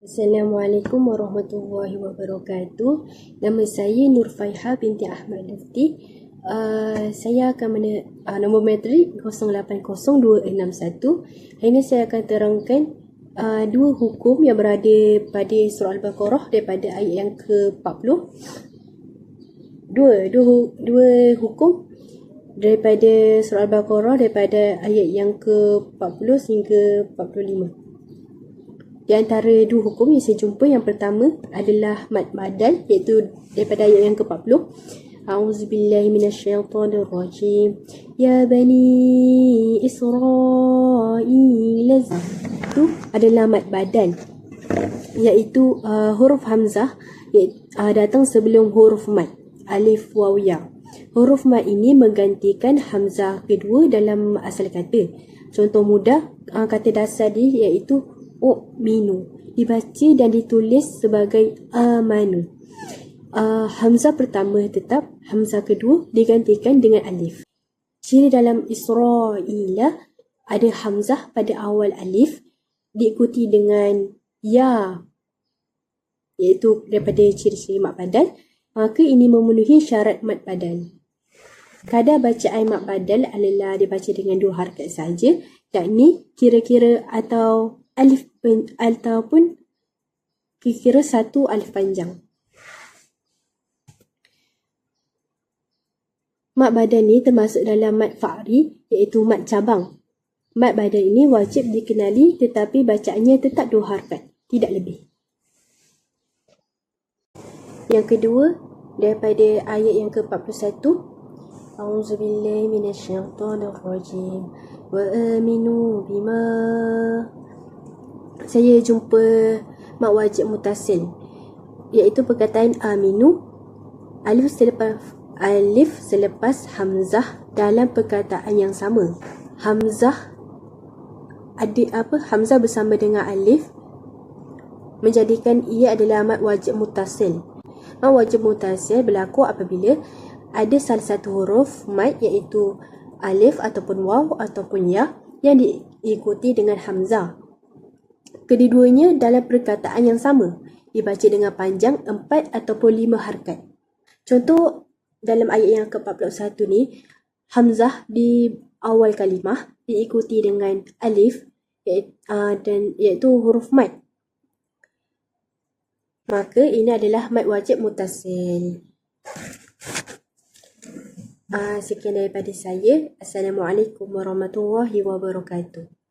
Assalamualaikum warahmatullahi wabarakatuh. Nama saya Nur Faiha binti Ahmad Lufti. Saya akan nombor matrik 080261. Hari ini saya akan terangkan dua hukum yang berada pada surah Al-Baqarah daripada ayat yang ke-40. Dua hukum daripada surah Al-Baqarah daripada ayat yang ke-40 hingga 45. Di antara dua hukum yang saya jumpa, yang pertama adalah mad badal, iaitu daripada ayat yang ke-40. A'udzubillahi minasyaitonirrajim. Ya bani Israil, itu adalah mad badal, iaitu huruf hamzah datang sebelum huruf mad, alif waw ya. Huruf mad ini menggantikan hamzah kedua dalam asal kata. Contoh mudah, kata dasar dia iaitu u'minu, dibaca dan ditulis sebagai amanu. Hamzah pertama tetap, hamzah kedua digantikan dengan alif. Ciri dalam Israila ada hamzah pada awal alif diikuti dengan ya, iaitu daripada ciri-ciri mad badal. Maka ini memenuhi syarat mad badal. Kadar bacaan mad badal adalah dibaca dengan dua harakat saja, yakni kira-kira atau alif ataupun kira-kira satu alif panjang. Mad badal ni termasuk dalam mad fa'ri, iaitu mad cabang. Mad badal ini wajib dikenali, tetapi bacaannya tetap dua harakat, tidak lebih. Yang kedua, daripada ayat yang ke-41. A'udzubillahi minasyaitonirrajim. Wa aminu bima. Saya jumpa mad wajib mutasil, iaitu perkataan aminu, alif selepas hamzah dalam perkataan yang sama. Hamzah hamzah bersama dengan alif menjadikan ia adalah mad wajib mutasil. Mad wajib mutasil berlaku apabila ada salah satu huruf mad, iaitu alif ataupun waw ataupun ya, yang diikuti dengan hamzah. Kedua-duanya dalam perkataan yang sama, dibaca dengan panjang 4 ataupun 5 harakat. Contoh dalam ayat yang ke-41 ni, hamzah di awal kalimah diikuti dengan alif, iaitu huruf mad. Maka ini adalah mad wajib mutasil. Sekian daripada saya. Assalamualaikum warahmatullahi wabarakatuh.